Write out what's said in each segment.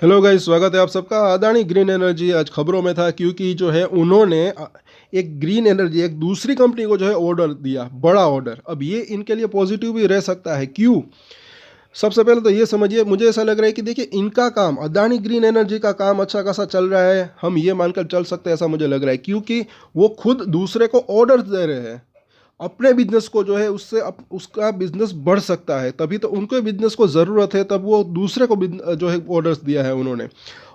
Hello guys, स्वागत है आप सबका। अदानी ग्रीन एनर्जी आज खबरों में था क्योंकि जो है उन्होंने एक ग्रीन एनर्जी एक दूसरी कंपनी को जो है ऑर्डर दिया, बड़ा ऑर्डर। अब ये इनके लिए पॉजिटिव भी रह सकता है। क्यों? सबसे पहले तो ये समझिए, मुझे ऐसा लग रहा है कि देखिए इनका काम, अदानी ग्रीन एनर्जी का काम अच्छा खासा चल रहा है, हम ये मानकर चल सकते हैं, ऐसा मुझे लग रहा है। क्योंकि वो खुद दूसरे को ऑर्डर दे रहे हैं अपने बिजनेस को, जो है उससे उसका बिजनेस बढ़ सकता है। तभी तो उनके बिजनेस को ज़रूरत है, तब वो दूसरे को जो है ऑर्डर्स दिया है उन्होंने।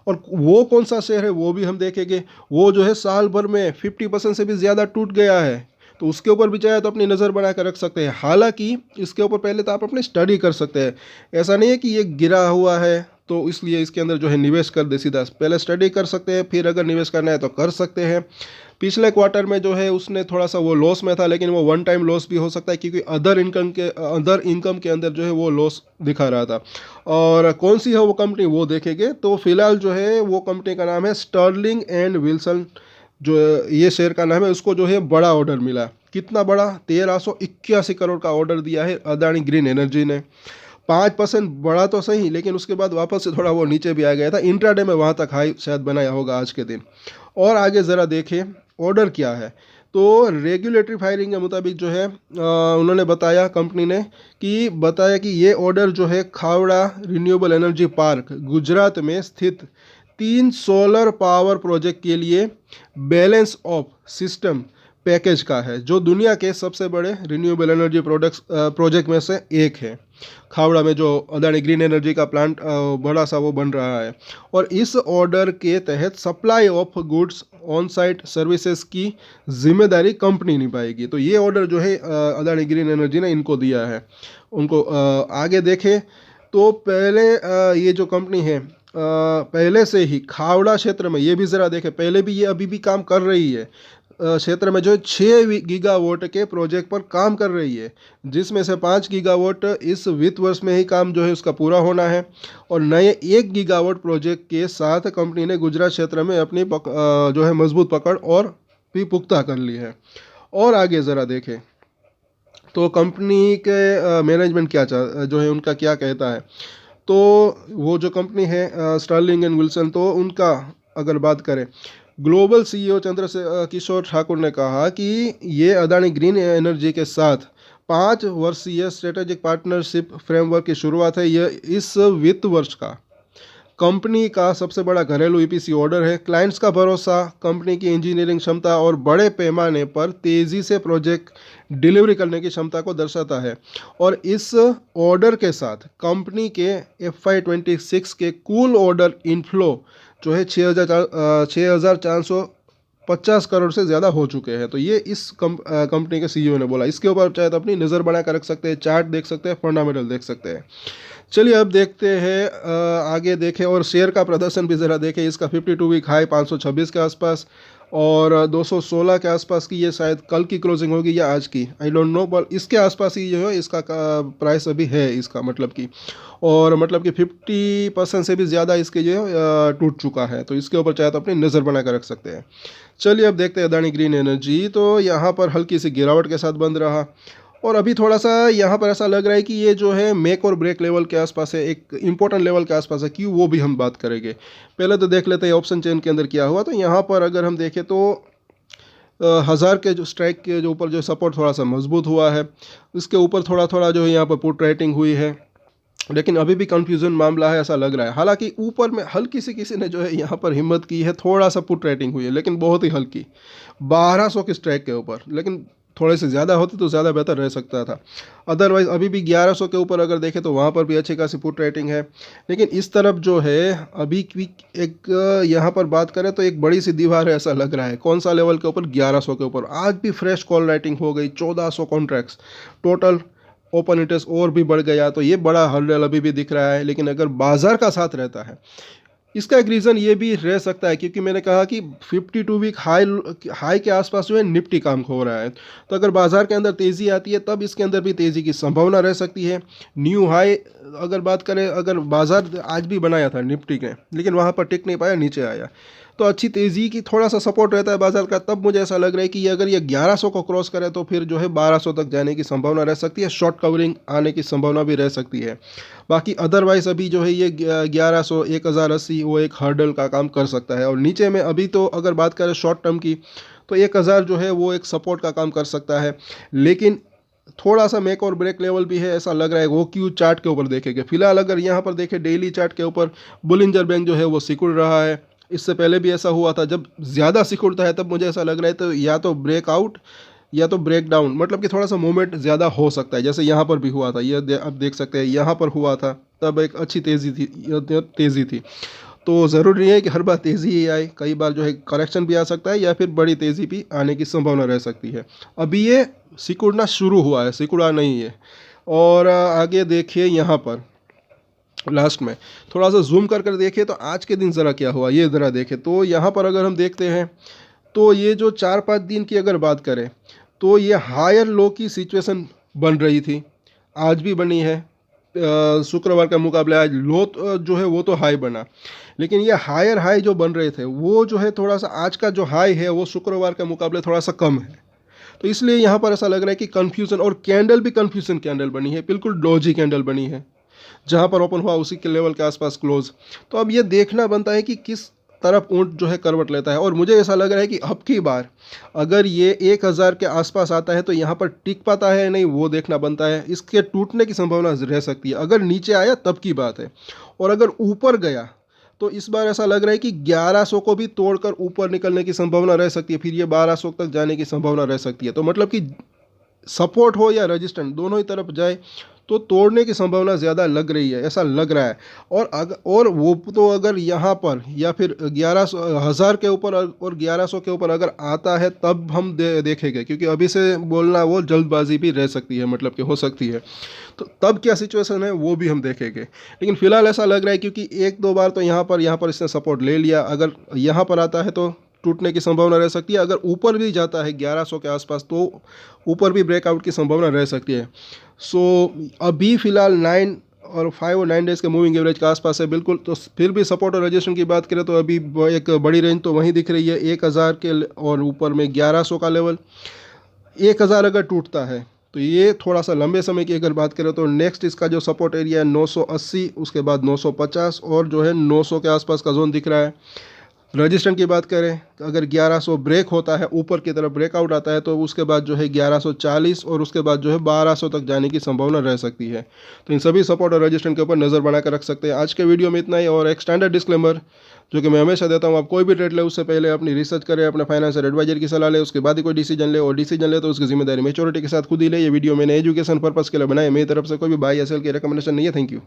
और वो कौन सा शेयर है वो भी हम देखेंगे। वो जो है साल भर में 50% से भी ज़्यादा टूट गया है, तो उसके ऊपर भी चाहे तो अपनी नज़र बना कर रख सकते हैं। हालांकि इसके ऊपर पहले तो आप अपनी स्टडी कर सकते हैं। ऐसा नहीं है कि ये गिरा हुआ है तो इसलिए इसके अंदर जो है निवेश कर दे सीधा। पहले स्टडी कर सकते हैं, फिर अगर निवेश करना है तो कर सकते हैं। पिछले क्वार्टर में जो है उसने थोड़ा सा वो लॉस में था, लेकिन वो वन टाइम लॉस भी हो सकता है क्योंकि अदर इनकम के अंदर जो है वो लॉस दिखा रहा था। और कौन सी है वो कंपनी वो देखेंगे। तो फिलहाल जो है वो कंपनी का नाम है स्टर्लिंग एंड विल्सन, जो ये शेयर का नाम है। उसको जो है बड़ा ऑर्डर मिला। कितना बड़ा? 1381 करोड़ का ऑर्डर दिया है अदानी ग्रीन एनर्जी ने। 5% बढ़ा तो सही, लेकिन उसके बाद वापस से थोड़ा वो नीचे भी आ गया था। इंट्राडे में वहाँ तक हाई शायद बनाया होगा आज के दिन। और आगे ज़रा देखें ऑर्डर क्या है। तो रेगुलेटरी फाइलिंग के मुताबिक जो है उन्होंने बताया, कंपनी ने बताया कि ये ऑर्डर जो है Khavda renewable energy park Gujarat में स्थित 3 सोलर पावर प्रोजेक्ट के लिए बैलेंस ऑफ सिस्टम पैकेज का है, जो दुनिया के सबसे बड़े रिन्यूएबल एनर्जी प्रोजेक्ट में से एक है। खावड़ा में जो अदानी ग्रीन एनर्जी का प्लांट बड़ा सा वो बन रहा है। और इस ऑर्डर के तहत supply of goods on site services की जिम्मेदारी कंपनी निभाएगी। तो ये ऑर्डर जो है अदानी ग्रीन एनर्जी ने इनको दिया है। उनको आगे देखें तो पहले ये जो कंपनी है पहले से ही खावड़ा क्षेत्र में, ये भी ज़रा देखें, पहले भी ये अभी भी काम कर रही है। क्षेत्र में जो 6 गीगावाट के प्रोजेक्ट पर काम कर रही है, जिसमें से 5 गीगावाट इस वित्त वर्ष में ही काम जो है उसका पूरा होना है। और नए 1 गीगावाट प्रोजेक्ट के साथ कंपनी ने गुजरात क्षेत्र में अपनी जो है मजबूत पकड़ और भी पुख्ता कर ली है। और आगे ज़रा देखें तो कंपनी के मैनेजमेंट क्या जो है उनका क्या कहता है। तो वो जो कंपनी है स्टर्लिंग एंड विल्सन, तो उनका अगर बात करें, ग्लोबल सीईओ किशोर ठाकुर ने कहा कि ये अदानी ग्रीन एनर्जी के साथ 5 वर्षीय स्ट्रेटेजिक पार्टनरशिप फ्रेमवर्क की शुरुआत है। यह इस वित्त वर्ष का कंपनी का सबसे बड़ा घरेलू ईपीसी ऑर्डर है। क्लाइंट्स का भरोसा, कंपनी की इंजीनियरिंग क्षमता और बड़े पैमाने पर तेज़ी से प्रोजेक्ट डिलीवरी करने की क्षमता को दर्शाता है। और इस ऑर्डर के साथ कंपनी के FY26 के कुल ऑर्डर इनफ्लो जो है 6,450 करोड़ से ज़्यादा हो चुके हैं। तो ये इस कंपनी के सीईओ ने बोला। इसके ऊपर चाहे तो अपनी नज़र बना कर रख सकते हैं, चार्ट देख सकते हैं, फंडामेंटल देख सकते हैं। चलिए अब देखते हैं आगे देखें और शेयर का प्रदर्शन भी ज़रा देखें। इसका 52 वीक हाई 526 के आसपास और 216 के आसपास की, ये शायद कल की क्लोजिंग होगी या आज की, आई डोंट नो, पर इसके आसपास ही जो है इसका प्राइस अभी है, इसका मतलब कि, और मतलब कि 50% से भी ज़्यादा इसके जो है टूट चुका है। तो इसके ऊपर चाहे तो अपनी नज़र बना कर रख सकते हैं। चलिए अब देखते हैं अदानी ग्रीन एनर्जी। तो यहाँ पर हल्की सी गिरावट के साथ बंद रहा और अभी थोड़ा सा यहाँ पर ऐसा लग रहा है कि ये जो है मेक और ब्रेक लेवल के आसपास है, एक इंपॉर्टेंट लेवल के आसपास है। क्यों, वो भी हम बात करेंगे। पहले तो देख लेते हैं ऑप्शन चेन के अंदर क्या हुआ। तो यहाँ पर अगर हम देखें तो 1000 के जो स्ट्राइक के जो ऊपर जो सपोर्ट थोड़ा सा मजबूत हुआ है। इसके ऊपर थोड़ा थोड़ा जो है यहाँ पर पुट राइटिंग हुई है, लेकिन अभी भी कंफ्यूजन मामला है ऐसा लग रहा है। हालांकि ऊपर में हल्की सी किसी ने जो है यहाँ पर हिम्मत की है, थोड़ा सा पुट राइटिंग हुई है, लेकिन बहुत ही हल्की, 1200 के स्ट्राइक के ऊपर। लेकिन थोड़े से ज़्यादा होते तो ज़्यादा बेहतर रह सकता था। अदरवाइज़ अभी भी 1100 के ऊपर अगर देखें तो वहाँ पर भी अच्छी खासी पुट रेटिंग है। लेकिन इस तरफ जो है अभी भी एक यहाँ पर बात करें तो एक बड़ी सी दीवार है ऐसा लग रहा है। कौन सा लेवल के ऊपर? 1100 के ऊपर। आज भी फ्रेश कॉल राइटिंग हो गई, 1400 कॉन्ट्रैक्ट्स टोटल, ओपन इंटरेस्ट और भी बढ़ गया। तो ये बड़ा हर्डल अभी भी दिख रहा है। लेकिन अगर बाजार का साथ रहता है, इसका एक रीज़न ये भी रह सकता है क्योंकि मैंने कहा कि 52 वीक हाई के आसपास जो है निफ्टी काम खो रहा है। तो अगर बाजार के अंदर तेज़ी आती है तब इसके अंदर भी तेज़ी की संभावना रह सकती है। न्यू हाई अगर बात करें, अगर बाजार आज भी बनाया था निफ्टी के, लेकिन वहाँ पर टिक नहीं पाया, नीचे आया। तो अच्छी तेज़ी की थोड़ा सा सपोर्ट रहता है बाजार का। तब मुझे ऐसा लग रहा है कि अगर ये 1100 को क्रॉस करे तो फिर जो है 1200 तक जाने की संभावना रह सकती है, शॉर्ट कवरिंग आने की संभावना भी रह सकती है। बाकी अदरवाइज अभी जो है ये 1100 1080 वो एक हर्डल का काम कर सकता है। और नीचे में अभी तो अगर बात करें शॉर्ट टर्म की तो 1000 जो है वो एक सपोर्ट का काम कर सकता है, लेकिन थोड़ा सा मेक और ब्रेक लेवल भी है ऐसा लग रहा है। वो क्यू चार्ट के ऊपर देखेंगे, फिलहाल अगर यहाँ पर देखें डेली चार्ट के ऊपर बुलिंजर बैंक जो है वो सिकुड़ रहा है। इससे पहले भी ऐसा हुआ था, जब ज़्यादा सिकुड़ता है तब मुझे ऐसा लग रहा है तो या तो ब्रेकआउट या तो ब्रेक डाउन, मतलब कि थोड़ा सा मूवमेंट ज़्यादा हो सकता है, जैसे यहाँ पर भी हुआ था। ये अब देख सकते हैं यहाँ पर हुआ था, तब एक अच्छी तेज़ी थी। तो ज़रूरी नहीं है कि हर बार तेज़ी ही आए, कई बार जो है करेक्शन भी आ सकता है या फिर बड़ी तेज़ी भी आने की संभावना रह सकती है। अभी ये सिकुड़ना शुरू हुआ है, सिकुड़ा नहीं है। और आगे देखिए यहाँ पर लास्ट में थोड़ा सा जूम कर देखिए तो आज के दिन ज़रा क्या हुआ ये ज़रा देखें। तो यहाँ पर अगर हम देखते हैं तो ये जो 4-5 दिन की अगर बात करें तो ये हायर लो की सिचुएशन बन रही थी, आज भी बनी है। शुक्रवार का मुकाबले आज लो जो है वो तो हाई बना, लेकिन ये हायर हाई जो बन रहे थे वो जो है थोड़ा सा आज का जो हाई है वो शुक्रवार के मुकाबले थोड़ा सा कम है। तो इसलिए यहाँ पर ऐसा लग रहा है कि कन्फ्यूज़न, और कैंडल भी कन्फ्यूज़न कैंडल बनी है, बिल्कुल डोजी कैंडल बनी है। जहाँ पर ओपन हुआ उसी के लेवल के आसपास क्लोज। तो अब ये देखना बनता है कि किस तरफ ऊंट जो है करवट लेता है। और मुझे ऐसा लग रहा है कि अब की बार अगर ये 1000 के आसपास आता है तो यहाँ पर टिक पाता है या नहीं वो देखना बनता है। इसके टूटने की संभावना रह सकती है, अगर नीचे आया तब की बात है। और अगर ऊपर गया तो इस बार ऐसा लग रहा है कि 1100 को भी तोड़कर ऊपर निकलने की संभावना रह सकती है, फिर ये 1200 तक जाने की संभावना रह सकती है। तो मतलब कि सपोर्ट हो या रेजिस्टेंट दोनों ही तरफ जाए तो तोड़ने की संभावना ज़्यादा लग रही है, ऐसा लग रहा है। और वो तो अगर यहाँ पर या फिर 11,000 के ऊपर और 1100 के ऊपर अगर आता है तब हम देखेंगे, क्योंकि अभी से बोलना वो जल्दबाजी भी रह सकती है, मतलब कि हो सकती है। तो तब क्या सिचुएशन है वो भी हम देखेंगे, लेकिन फिलहाल ऐसा लग रहा है क्योंकि 1-2 बार तो यहाँ पर इसने सपोर्ट ले लिया। अगर यहाँ पर आता है तो टूटने की संभावना रह सकती है, अगर ऊपर भी जाता है 1100 के आसपास तो ऊपर भी ब्रेकआउट की संभावना रह सकती है। सो अभी फ़िलहाल 5 और 9 डेज़ के मूविंग एवरेज के आसपास है बिल्कुल। तो फिर भी सपोर्ट और रेजिस्टेंस की बात करें तो अभी एक बड़ी रेंज तो वहीं दिख रही है 1000 के, और ऊपर में 1100 का लेवल। 1000 अगर टूटता है तो ये थोड़ा सा लंबे समय की अगर बात करें तो नेक्स्ट इसका जो सपोर्ट एरिया है 980, उसके बाद 950 और जो है 900 के आसपास का जोन दिख रहा है। रजिस्टेंट की बात करें अगर 1100 ब्रेक होता है, ऊपर की तरफ ब्रेकआउट आता है, तो उसके बाद जो है 1140 और उसके बाद जो है 1200 तक जाने की संभावना रह सकती है। तो इन सभी सपोर्ट और रजिस्टेंट के ऊपर नज़र बनाकर रख सकते हैं। आज के वीडियो में इतना ही। और एक स्टैंडर्ड डिस्क्लेमर जो कि मैं हमेशा देता हूँ, आप कोई भी ट्रेड ले उससे पहले अपनी रिसर्च करें, अपने फाइनेंशियल एडवाइजर की सलाह ले, उसके बाद ही कोई डिसीजन ले, और डिसीजन ले तो उसकी जिम्मेदारी मेच्योरिटी के साथ खुद ही ले। ये वीडियो मैंने एजुकेशन पर्पस के लिए बनाया, मेरी तरफ से कोई भी बाय या सेल की रिकमेंडेशन नहीं है। Thank you.